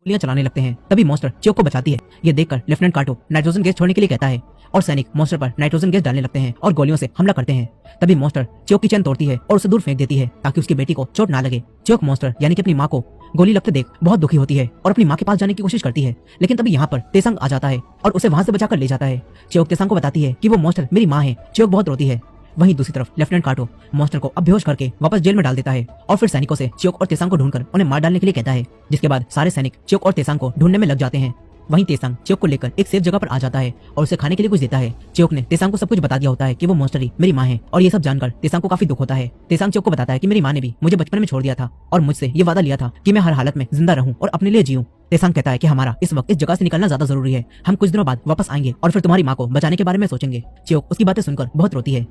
गोलियां चलाने लगते हैं। तभी मॉन्स्टर चियोक को बचाती है। ये देखकर लेफ्टिनेंट काटो नाइट्रोजन गैस छोड़ने के लिए कहता है और सैनिक मॉन्स्टर पर नाइट्रोजन गैस डालने लगते हैं और गोलियों से हमला करते हैं। तभी मॉन्स्टर चियोक की चैन तोड़ती है और उसे दूर फेंक देती है ताकि उसकी बेटी को चोट ना लगे। चियोक मॉन्स्टर यानी कि अपनी माँ को गोली लगते देख बहुत दुखी होती है और अपनी माँ के पास जाने की कोशिश करती है, लेकिन तभी यहाँ पर तेसंग आ जाता है और उसे वहां से बचाकर ले जाता है। चियोक तेसंग को बताती है कि वो मॉन्स्टर मेरी माँ है। चियोक बहुत रोती है। वहीं दूसरी तरफ लेफ्टिनेंट काटो मॉन्स्टर को अब बेहोश करके वापस जेल में डाल देता है और फिर सैनिकों से चियोक और तेसंग को ढूंढकर उन्हें मार डालने के लिए कहता है, जिसके बाद सारे सैनिक चियोक और तेसंग को ढूंढने में लग जाते हैं। वहीं तेसंग चियोक को लेकर एक सेफ जगह पर आ जाता है और उसे खाने के लिए कुछ देता है। चियोक ने तेसंग को सब कुछ बता दिया होता है कि वो मॉन्स्टर ही मेरी माँ है और ये सब जानकर तेसंग को काफी दुख होता है। तेसंग चियोक को बताता है कि मेरी माँ ने भी मुझे बचपन में छोड़ दिया था और मुझसे ये वादा लिया था कि मैं हर हालत में जिंदा रहूं और अपने लिए जीऊं। तेसंग कहता है कि हमारा इस वक्त इस जगह से निकलना ज्यादा जरूरी है। हम कुछ दिनों बाद वापस आएंगे और फिर तुम्हारी माँ को बचाने के बारे में सोचेंगे। चियोक उसकी बातें सुनकर बहुत रोती है।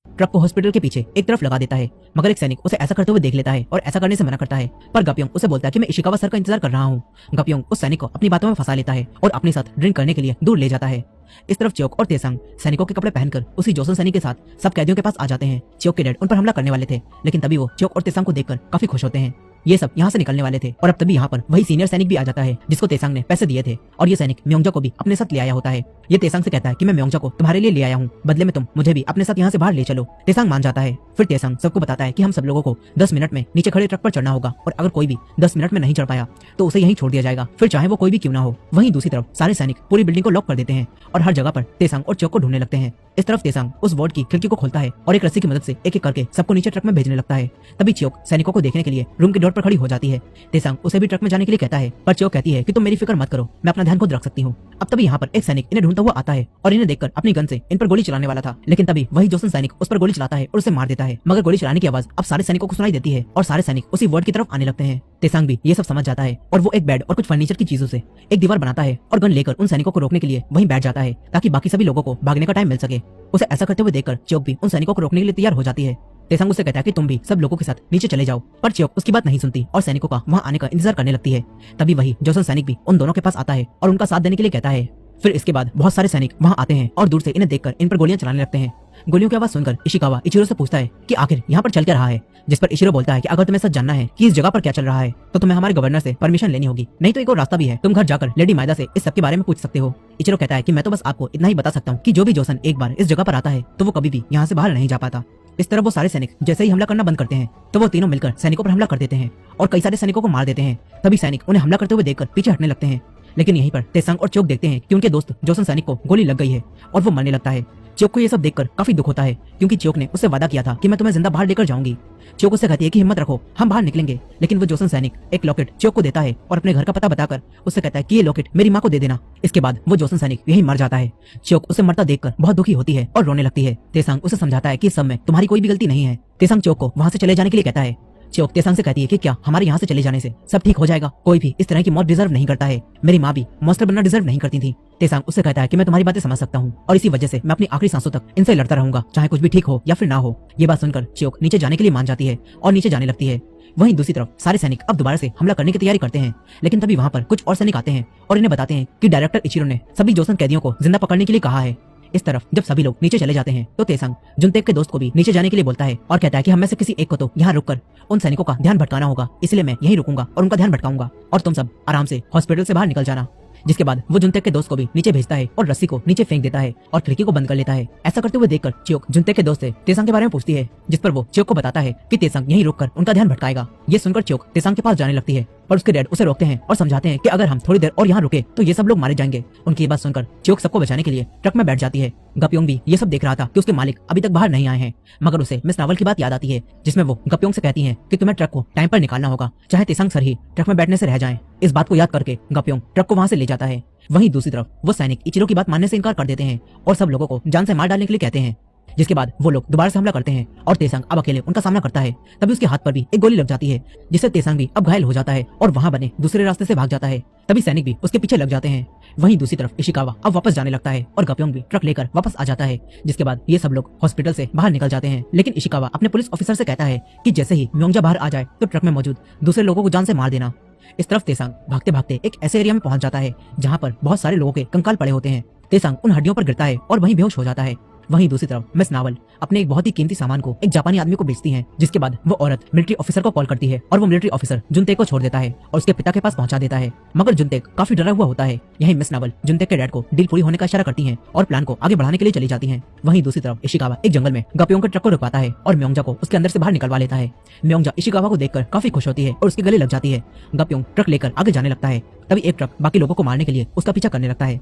ट्रक को हॉस्पिटल के पीछे एक तरफ लगा देता है, मगर एक सैनिक उसे ऐसा करते हुए देख लेता है और ऐसा करने से मना करता है। पर गप्योंग उसे बोलता है कि मैं इशिकावा सर का इंतजार कर रहा हूँ। गप्योंग उस सैनिक को अपनी बातों में फंसा लेता है और अपने साथ ड्रिंक करने के लिए दूर ले जाता है। इस तरफ चियोक और तेसंग सैनिकों के कपड़े पहनकर उसी जोसन सैनिक के साथ सब कैदियों के पास आ जाते हैं। चियोक के डैड उन पर हमला करने वाले थे, लेकिन तभी वो चियोक और तेसंग को देखकर काफी खुश होते हैं। ये सब यहाँ से निकलने वाले थे और अब तभी यहाँ पर वही सीनियर सैनिक भी आ जाता है जिसको तेसंग ने पैसे दिए थे और ये सैनिक म्योंगजा को भी अपने साथ ले आया होता है। ये तेसंग से कहता है कि मैं म्योंगजा को तुम्हारे लिए ले आया हूँ, बदले में तुम मुझे भी अपने साथ यहाँ से बाहर ले चलो। तेसंग मान जाता है। फिर तेसंग सबको बताता है कि हम सब लोगों को 10 मिनट में नीचे खड़े ट्रक पर चढ़ना होगा और अगर कोई भी 10 मिनट में नहीं चढ़ पाया तो उसे यहीं छोड़ दिया जाएगा, फिर चाहे वो कोई भी क्यों ना हो। वहीं दूसरी तरफ सारे सैनिक पूरी बिल्डिंग को लॉक कर देते हैं और हर जगह पर तेसंग और चियोक को ढूंढने लगते हैं। इस तरफ तेसंग उस वार्ड की खिड़की को खोलता है और एक रस्सी की मदद से एक एक करके सबको नीचे ट्रक में भेजने लगता है। तभी चियोक सैनिकों को देखने के लिए रूम के डोर पर खड़ी हो जाती है। तेसंग उसे भी ट्रक में जाने के लिए कहता है, पर चियोक कहती है कि तुम मेरी फिक्र मत करो, मैं अपना ध्यान खुद रख सकती हूँ। अब तभी यहाँ पर एक सैनिक इन्हें ढूंढता हुआ आता है और इन्हें देखकर अपनी गन से इन पर गोली चलाने वाला था, लेकिन तभी वही जोसन सैनिक उस पर गोली चलाता है और उसे मार देता है। मगर गोली चलाने की आवाज अब सारे सैनिकों को सुनाई देती है और सारे सैनिक उसी वार्ड की तरफ आने लगते हैं। तेसंग भी ये सब समझ जाता है और वो एक बेड और कुछ फर्नीचर की चीजों से एक दीवार बनाता है और गन लेकर उन सैनिकों को रोकने के लिए वहीं बैठ जाता है ताकि बाकी सभी लोगों को भागने का टाइम मिल सके। उसे ऐसा करते हुए देखकर चियोक भी उन सैनिकों को रोकने के लिए तैयार हो जाती है। तेसंग उसे कहता है कि तुम भी सब लोगों के साथ नीचे चले जाओ, पर चियोक उसकी बात नहीं सुनती और सैनिकों का वहां आने का इंतजार करने लगती है। तभी वही जोसन सैनिक भी उन दोनों के पास आता है और उनका साथ देने के लिए कहता है। फिर इसके बाद बहुत सारे सैनिक वहां आते हैं और दूर से इन्हें देखकर इन पर गोलियां चलाने लगते हैं। गोलियों की आवाज सुनकर इशिकावा इचिरो से पूछता है कि आखिर यहाँ पर चल क्या रहा है, जिस पर इशिरो बोलता है कि अगर तुम्हें सच जानना है कि इस जगह पर क्या चल रहा है तो तुम्हें हमारे गवर्नर से परमिशन लेनी होगी, नहीं तो एक और रास्ता भी है, तुम घर जाकर लेडी मायदा से इस सब के बारे में पूछ सकते हो। इचिरो कहता है कि मैं तो बस आपको इतना ही बता सकता हूँ कि जो भी जोसन एक बार इस जगह पर आता है तो वो कभी भी यहाँ से बाहर नहीं जा पाता। इस तरह वो सारे सैनिक जैसे ही हमला करना बंद करते हैं तो वो तीनों मिलकर सैनिकों पर हमला कर देते हैं और कई सारे सैनिकों को मार देते हैं। तभी सैनिक उन्हें हमला करते हुए देखकर पीछे हटने लगते हैं, लेकिन यहीं पर तेसंग और चियोक देखते हैं कि उनके दोस्त जोसन सैनिक को गोली लग गई है और वो मरने लगता है। चियोक को ये सब देखकर काफी दुख होता है क्योंकि चियोक ने उससे वादा किया था कि मैं तुम्हें जिंदा बाहर लेकर जाऊंगी। चियोक उससे कहती है कि हिम्मत रखो, हम बाहर निकलेंगे, लेकिन वो जोसन सैनिक एक लॉकेट चियोक को देता है और अपने घर का पता बताकर उससे कहता है कि ये लॉकेट मेरी माँ को दे देना। इसके बाद वो जोसन सैनिक यही मर जाता है। चियोक उसे मरता देखकर बहुत दुखी होती है और रोने लगती है। तेसंग उसे समझाता है कि इस सब में तुम्हारी कोई भी गलती नहीं है। तेसंग चियोक को वहां से चले जाने के लिए कहता है। चियोक तेसंग से कहती है कि क्या हमारे यहाँ से चले जाने से सब ठीक हो जाएगा, कोई भी इस तरह की मौत डिजर्व नहीं करता है, मेरी माँ भी मॉन्स्टर बनना डिजर्व नहीं करती थी। तेसंग उससे कहता है कि मैं तुम्हारी बातें समझ सकता हूँ और इसी वजह से मैं अपनी आखिरी सांसों तक इनसे लड़ता रहूंगा, चाहे कुछ भी ठीक हो या फिर ना हो। ये बात सुनकर चियोक नीचे जाने के लिए मान जाती है और नीचे जाने लगती है। वहीं दूसरी तरफ सारे सैनिक अब दोबारा से हमला करने की तैयारी करते हैं, लेकिन तभी वहां पर कुछ और सैनिक आते हैं और इन्हें बताते हैं कि डायरेक्टर इचिरो ने सभी जोसन कैदियों को जिंदा पकड़ने के लिए कहा है। इस तरफ जब सभी लोग नीचे चले जाते हैं तो तेसंग जुनतेक के दोस्त को भी नीचे जाने के लिए बोलता है और कहता है कि हम में से किसी एक को तो यहाँ रुककर उन सैनिकों का ध्यान भटकाना होगा, इसलिए मैं यहीं रुकूंगा और उनका ध्यान भटकाऊंगा और तुम सब आराम से हॉस्पिटल से बाहर निकल जाना। जिसके बाद वो जुनतेक के दोस्त को भी नीचे भेजता है और रस्सी को नीचे फेंक देता है और खिड़की को बंद कर लेता है। ऐसा करते हुए देखकर चियोक जुनतेक के दोस्त से तेसंग के बारे में पूछती है, जिस पर वो चियोक को बताता है कि तेसंग यहीं रुककर उनका ध्यान भटकाएगा। ये सुनकर चियोक तेसंग के पास जाने लगती है पर उसके डैड उसे रोकते हैं और समझाते हैं कि अगर हम थोड़ी देर और यहाँ रुके तो ये सब लोग मारे जाएंगे। उनकी बात सुनकर चियोक सबको बचाने के लिए ट्रक में बैठ जाती है। गप्योंग भी ये सब देख रहा था कि उसके मालिक अभी तक बाहर नहीं आए हैं, मगर उसे मिस नावल की बात याद आती है जिसमें वो गप्योंग से कहती है कि तुम्हें ट्रक को टाइम पर निकालना होगा, चाहे तेसंग सर ही ट्रक में बैठने से रह जाएं। इस बात को याद करके गप्योंग ट्रक को वहां से ले जाता है। वहीं दूसरी तरफ वो सैनिक इचिरो की बात मानने से इनकार कर देते हैं और सब लोगों को जान से मार डालने के लिए कहते हैं। जिसके बाद वो लोग दोबारा से हमला करते हैं और तेसंग अब अकेले उनका सामना करता है। तभी उसके हाथ पर भी एक गोली लग जाती है जिससे तेसंग भी अब घायल हो जाता है और वहां बने दूसरे रास्ते से भाग जाता है। तभी सैनिक भी उसके पीछे लग जाते हैं। वहीं दूसरी तरफ इशिकावा अब वापस जाने लगता है और गप्योंग भी ट्रक लेकर वापस आ जाता है। जिसके बाद ये सब लोग हॉस्पिटल से बाहर निकल जाते हैं, लेकिन इशिकावा अपने पुलिस ऑफिसर से कहता है कि जैसे ही म्योंगजा बाहर आ जाए तो ट्रक में मौजूद दूसरे लोगों को जान से मार देना। इस तरफ तेसंग भागते भागते एक ऐसे एरिया में पहुंच जाता है जहाँ पर बहुत सारे लोगों के कंकाल पड़े होते हैं। तेसंग उन हड्डियों पर गिरता है और वहीं बेहोश हो जाता है। वहीं दूसरी तरफ मिस नावल अपने एक बहुत ही कीमती सामान को एक जापानी आदमी को बेचती है, जिसके बाद वो औरत मिलिट्री ऑफिसर को कॉल करती है और वो मिलिट्री ऑफिसर जुनतेक को छोड़ देता है और उसके पिता के पास पहुंचा देता है। मगर जुनतेक काफी डरा हुआ होता है। यहीं मिस नावल जुनतेक के डैड को डील पूरी होने का इशारा करती है और प्लान को आगे बढ़ाने के लिए चली जाती है। वहीं दूसरी तरफ इशिकावा एक जंगल में गपियों के ट्रक को रुकवाता है और म्योंगजा को उसके अंदर से बाहर निकलवा लेता है। म्योंगजा इशिकावा को देखकर काफी खुश होती है और उसके गले लग जाती है। गपियों ट्रक लेकर आगे जाने लगता है। तभी एक ट्रक बाकी लोगों को मारने के लिए उसका पीछा करने लगता है।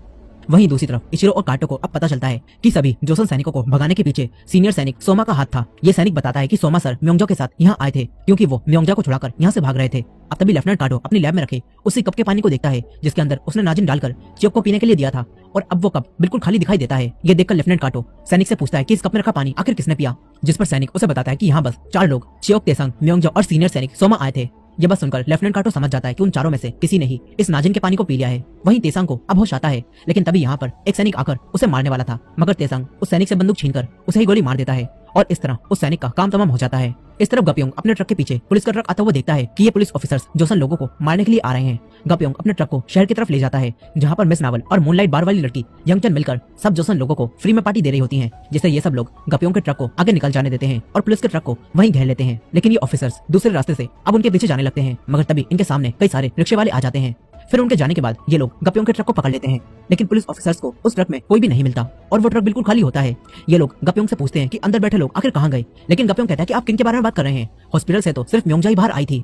वहीं दूसरी तरफ इचिरो और काटो को अब पता चलता है कि सभी जोसन सैनिकों को भगाने के पीछे सीनियर सैनिक सोमा का हाथ था। ये सैनिक बताता है कि सोमा सर म्योंगजा के साथ यहाँ आए थे क्योंकि वो म्योंगजा को छुड़ाकर यहाँ से भाग रहे थे। अब तभी लेफ्टिनेंट काटो अपनी लैब में रखे उसी कप के पानी को देखता है जिसके अंदर उसने नाजिन डालकर चियोक को पीने के लिए दिया था और अब वो कप बिल्कुल खाली दिखाई देता है। ये देखकर लेफ्टिनेंट काटो सैनिक से पूछता है कि इस कप में रखा पानी आखिर किसने पिया, जिस पर सैनिक उसे बताता है कि यहाँ बस 4 लोग चियोक, तेसंग, म्योंगजा और सीनियर सैनिक सोमा आए थे। ये बात सुनकर लेफ्टिनेंट काटो समझ जाता है कि उन चारों में से किसी ने ही इस नाजिन के पानी को पी लिया है। वहीं तेसांग को अब होश आता है, लेकिन तभी यहाँ पर एक सैनिक आकर उसे मारने वाला था, मगर तेसांग उस सैनिक से बंदूक छीनकर उसे ही गोली मार देता है और इस तरह उस सैनिक का काम तमाम हो जाता है। इस तरफ गपियोंग अपने ट्रक के पीछे पुलिस का ट्रक आता हुआ देखता है कि ये पुलिस ऑफिसर्स जोसन लोगों को मारने के लिए आ रहे हैं। गपियोंग अपने ट्रक को शहर की तरफ ले जाता है जहाँ पर मिस नावल और मूनलाइट बार वाली लड़की यंगचन मिलकर सब जोसन लोगों को फ्री में पार्टी दे रही होती हैं, जिससे ये सब लोग गपियोंग के ट्रक को आगे निकल जाने देते हैं और पुलिस के ट्रक को वहीं घेर लेते हैं। लेकिन ये ऑफिसर्स दूसरे रास्ते से अब उनके पीछे जाने लगते हैं, मगर तभी इनके सामने कई सारे रिक्शे वाले आ जाते हैं। फिर उनके जाने के बाद ये लोग गपियों के ट्रक को पकड़ लेते हैं, लेकिन पुलिस ऑफिसर्स को उस ट्रक में कोई भी नहीं मिलता और वो ट्रक बिल्कुल खाली होता है। ये लोग गपियों से पूछते हैं कि अंदर बैठे लोग आखिर कहाँ गए, लेकिन गपियों कहता है कि आप किन के बारे में बात कर रहे हैं, हॉस्पिटल से तो सिर्फ म्योंगजा ही बाहर आई थी।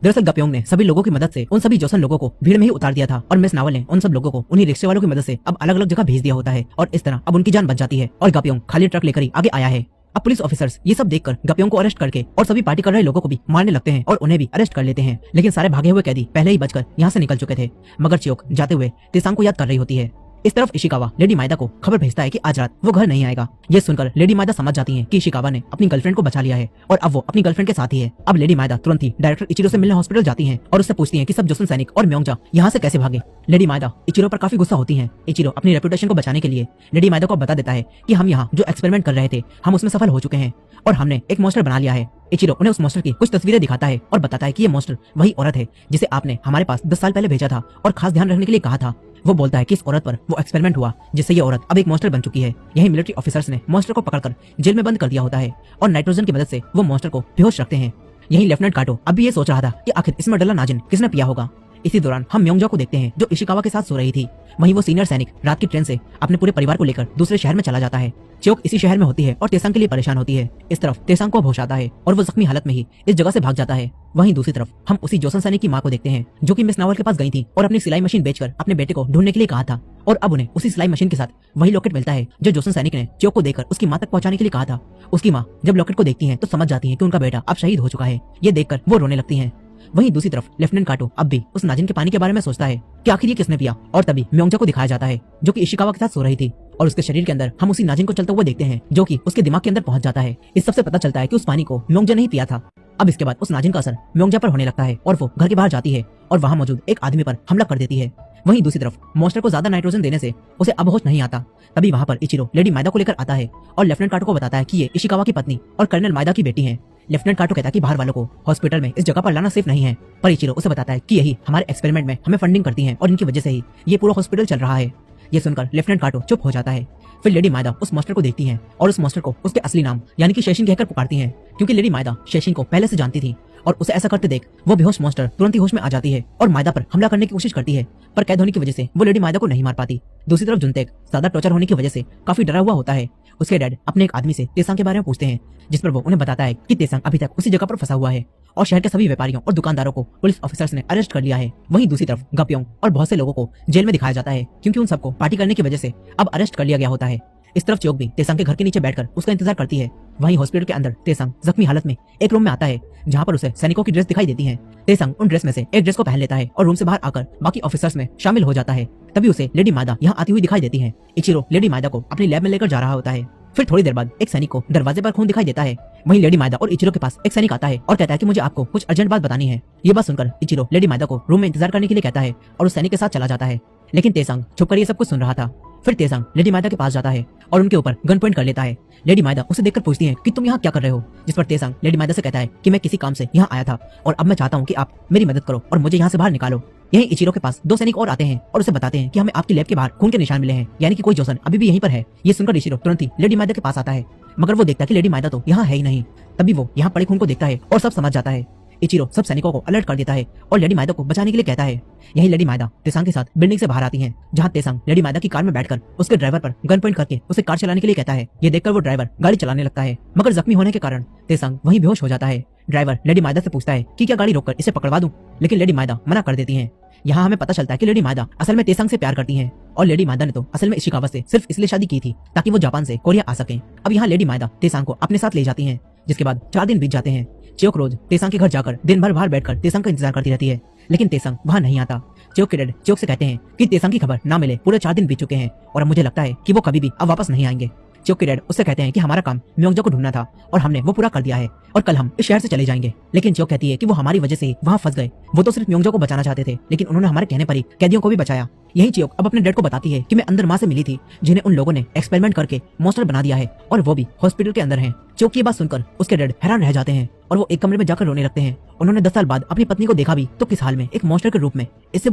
दरअसल गपियोंग ने सभी लोगों की मदद से उन सभी जोसन लोगों को भीड़ में ही उतार दिया था और मिस नावल ने उन सब लोगों को उन्हीं रिक्शे वालों की मदद से अब अलग अलग जगह भेज दिया होता है और इस तरह अब उनकी जान बच जाती है और गपियोंग खाली ट्रक लेकर ही आगे आया है। अब पुलिस ऑफिसर्स ये सब देखकर गपियों को अरेस्ट करके और सभी पार्टी कर रहे लोगों को भी मारने लगते हैं और उन्हें भी अरेस्ट कर लेते हैं, लेकिन सारे भागे हुए कैदी पहले ही बचकर यहाँ से निकल चुके थे। मगर चियोक जाते हुए तेसांग को याद कर रही होती है। इस तरफ इशिकावा लेडी मायदा को खबर भेजता है कि आज रात वो घर नहीं आएगा। ये सुनकर लेडी मायदा समझ जाती हैं कि इशिकावा ने अपनी गर्लफ्रेंड को बचा लिया है और अब वो अपनी गर्लफ्रेंड के साथ ही है। अब लेडी मायदा तुरंत ही डायरेक्टर इचिरो से मिलने हॉस्पिटल जाती हैं और उससे पूछती हैं कि सब जोसन सैनिक और म्योंगजा यहाँ से कैसे भागे। लेडी मायदा इचिरो पर काफी गुस्सा होती हैं। इचिरो अपनी रेपुटेशन को बचाने के लिए लेडी मायदा को बता देता है कि हम यहाँ जो एक्सपेरिमेंट कर रहे थे हम उसमें सफल हो चुके हैं और हमने एक मॉन्स्टर बना लिया है। इचिरो उन्हें उस मॉन्स्टर की कुछ तस्वीरें दिखाता है और बताता है कि ये मॉन्स्टर वही औरत है जिसे आपने हमारे पास 10 साल पहले भेजा था और खास ध्यान रखने के लिए कहा था। वो बोलता है कि इस औरत पर वो एक्सपेरिमेंट हुआ जिससे ये औरत अब एक मॉन्स्टर बन चुकी है। यही मिलिट्री ऑफिसर्स ने मॉन्स्टर को पकड़कर जेल में बंद कर दिया होता है और नाइट्रोजन की मदद से वो मॉन्स्टर को बेहोश रखते हैं। यही लेफ्टिनेंट काटो अब भी ये सोच रहा था कि आखिर इसमें डला नाजिन किसने पिया होगा। इसी दौरान हम म्योंगजा को देखते हैं जो इशिकावा के साथ सो रही थी। वहीं वो सीनियर सैनिक रात की ट्रेन से अपने पूरे परिवार को लेकर दूसरे शहर में चला जाता है। चियोक इसी शहर में होती है और तेसांग के लिए परेशान होती है। इस तरफ तेसांग को होश आता है और वो जख्मी हालत में ही इस जगह से भाग जाता है। वहीं दूसरी तरफ हम उसी जोसन सैनिक की माँ को देखते हैं जो कि मिस नावल के पास गई थी और अपनी सिलाई मशीन बेचकर अपने बेटे को ढूंढने के लिए कहा था और अब उन्हें उसी सिलाई मशीन के साथ वही लॉकेट मिलता है जो जोसन सैनिक ने चियोक को देकर उसकी माँ तक पहुंचाने के लिए कहा था। उसकी माँ जब लॉकेट को देखती है तो समझ जाती है कि उनका बेटा अब शहीद हो चुका है। ये देखकर वो रोने लगती है। वहीं दूसरी तरफ लेफ्टिनेंट काटो अब भी उस नाजिन के पानी के बारे में सोचता है कि आखिर ये किसने पिया और तभी म्योंगजा को दिखाया जाता है जो कि इशिकावा के साथ सो रही थी और उसके शरीर के अंदर हम उसी नाजिन को चलता हुआ देखते हैं जो कि उसके दिमाग के अंदर पहुंच जाता है। इस सबसे पता चलता है कि उस पानी को म्योंगजा ने ही पिया था। अब इसके बाद उस नाजिन का असर म्योंगजा पर होने लगता है और वो घर के बाहर जाती है और वहाँ मौजूद एक आदमी पर हमला कर देती है। वहीं दूसरी तरफ मॉन्स्टर को ज्यादा नाइट्रोजन देने से उसे अब होश नहीं आता। तभी वहाँ पर इचिरो लेडी मायदा को लेकर आता है और लेफ्टिनेंट काटो को बताता है कि ये इशिकावा की पत्नी और कर्नल मायदा की बेटी है। लेफ्टिनेंट काटो कहता है कि बाहर वालों को हॉस्पिटल में इस जगह पर लाना सेफ नहीं है, पर इचिरो उसे बताता है कि यही हमारे एक्सपेरिमेंट में हमें फंडिंग करती हैं और इनकी वजह से ही ये पूरा हॉस्पिटल चल रहा है। ये सुनकर लेफ्टिनेंट काटो चुप हो जाता है। फिर लेडी मायदा उस मॉन्स्टर को देखती हैं और उस मॉन्स्टर को उसके असली नाम यानी कि शेशिन कहकर पुकारती हैं क्योंकि लेडी मायदा शेशिन को पहले से जानती थी और उसे ऐसा करते देख वो बेहोश मॉन्स्टर तुरंत ही होश में आ जाती है और मायदा पर हमला करने की कोशिश करती है, पर कैद होने की वजह से वो लेडी मायदा को नहीं मार पाती। दूसरी तरफ जुनतेक ज्यादा टॉर्चर होने की वजह से काफी डरा हुआ होता है। उसके डैड अपने एक आदमी से तेसांग के बारे में पूछते हैं जिस पर वो उन्हें बताता है कि तेसांग अभी तक उसी जगह पर फंसा हुआ है और शहर के सभी व्यापारियों और दुकानदारों को पुलिस ऑफिसर्स ने अरेस्ट कर लिया है। वहीं दूसरी तरफ गपियोंग और बहुत से लोगों को जेल में दिखाया जाता है क्योंकि उन सबको पार्टी करने की वजह से अब अरेस्ट कर लिया गया होता है। इस तरफ चियोक भी तेसांग के घर के नीचे बैठकर उसका इंतजार करती है। वहीं हॉस्पिटल के अंदर तेसांग जख्मी हालत में एक रूम में आता है जहाँ पर उसे सैनिकों की ड्रेस दिखाई देती है। तेसांग उन ड्रेस में से एक ड्रेस को पहन लेता है और रूम से बाहर आकर बाकी ऑफिसर्स में शामिल हो जाता है। तभी उसे लेडी मायदा यहाँ आती हुई दिखाई देती है। इचिरो लेडी मायदा को अपनी लैब में लेकर जा रहा होता है। फिर थोड़ी देर बाद एक सैनिक को दरवाजे पर खून दिखाई देता है। वहीं लेडी मायदा और इचिरो के पास एक सैनिक आता है और कहता है कि मुझे आपको कुछ अर्जेंट बात बतानी है। ये बात सुनकर इचिरो लेडी मायदा को रूम में इंतजार करने के लिए कहता है और उस सैनिक के साथ चला जाता है, लेकिन तेसांग छुपकर ये सब कुछ सुन रहा था। फिर तेसांग लेडी मायदा के पास जाता है और उनके ऊपर गन पॉइंट कर लेता है। लेडी मायदा उसे देखकर पूछती है कि तुम यहाँ क्या कर रहे हो, जिस पर तेसांग लेडी मायदा से कहता है कि मैं किसी काम से यहाँ आया था और अब मैं चाहता हूँ कि आप मेरी मदद करो और मुझे यहाँ से बाहर निकालो। यही इचिरो के पास 2 सैनिक और आते हैं और उसे बताते हैं कि हमें आपकी लैब के बाहर खून के निशान मिले हैं, यानी कि कोई जोसन अभी भी यहीं पर है। ये सुनकर इचिरो तुरंत ही लेडी माइदा के पास आता है, मगर वो देखता है कि लेडी माइदा तो यहाँ है ही नहीं। तभी वो यहाँ पड़े खून को देखता है और सब समझ जाता है। इचिरो सब सैनिकों को अलर्ट कर देता है और लेडी माइदा को बचाने के लिए कहता है। यही लेडी माइदा तेसांग के साथ बिल्डिंग से बाहर आती हैं, जहाँ तेसांग लेडी माइदा की कार में बैठकर उसके ड्राइवर पर गन पॉइंट करके उसे कार चलाने के लिए कहता है। ये देखकर वो ड्राइवर गाड़ी चलाने लगता है, मगर जख्मी होने के कारण तेसांग वहीं बेहोश हो जाता है। ड्राइवर लेडी माइदा से पूछता है कि क्या गाड़ी रोककर इसे पकड़वा दूं, लेकिन लेडी माइदा मना कर देती हैं। यहाँ हमें पता चलता है कि लेडी माइदा असल में तेसांग से प्यार करती हैं और लेडी माइदा ने तो असल में इशिकावा से सिर्फ इसलिए शादी की थी ताकि वो जापान से कोरिया आ सकें। अब यहाँ लेडी माइदा तेसांग को अपने साथ ले जाती हैं, जिसके बाद 4 दिन बीत जाते हैं। चियोक रोज तेसांग के घर जाकर दिन भर बाहर बैठकर तेसांग का इंतजार करती रहती है, लेकिन तेसांग वहाँ नहीं आता। चियोक के डैड चियोक से कहते हैं कि तेसांग की खबर ना मिले पूरे 4 दिन बीत चुके हैं और अब मुझे लगता है कि वो कभी भी अब वापस नहीं आएंगे। चियोक के डैड उससे कहते हैं कि हमारा काम म्योंगजो को ढूंढना था और हमने वो पूरा कर दिया है और कल हम इस शहर से चले जाएंगे। लेकिन चियोक कहती है कि वो हमारी वजह से वहाँ फंस गए, वो तो सिर्फ म्योंगजो को बचाना चाहते थे, लेकिन उन्होंने हमारे कहने पर ही कैदियों को भी बचाया। यही चियोक अब अपने डैड को बताती है कि मैं अंदर माँ से मिली थी, जिन्हें उन लोगों ने एक्सपेरिमेंट करके मॉन्स्टर बना दिया है और वो भी हॉस्पिटल के अंदर हैं। चियोक की बात सुनकर उसके डैड हैरान रह जाते हैं और वो एक कमरे में जाकर रोने लगते हैं। उन्होंने 10 साल बाद अपनी पत्नी को देखा भी तो किस हाल में, एक मॉन्स्टर के रूप में। इससे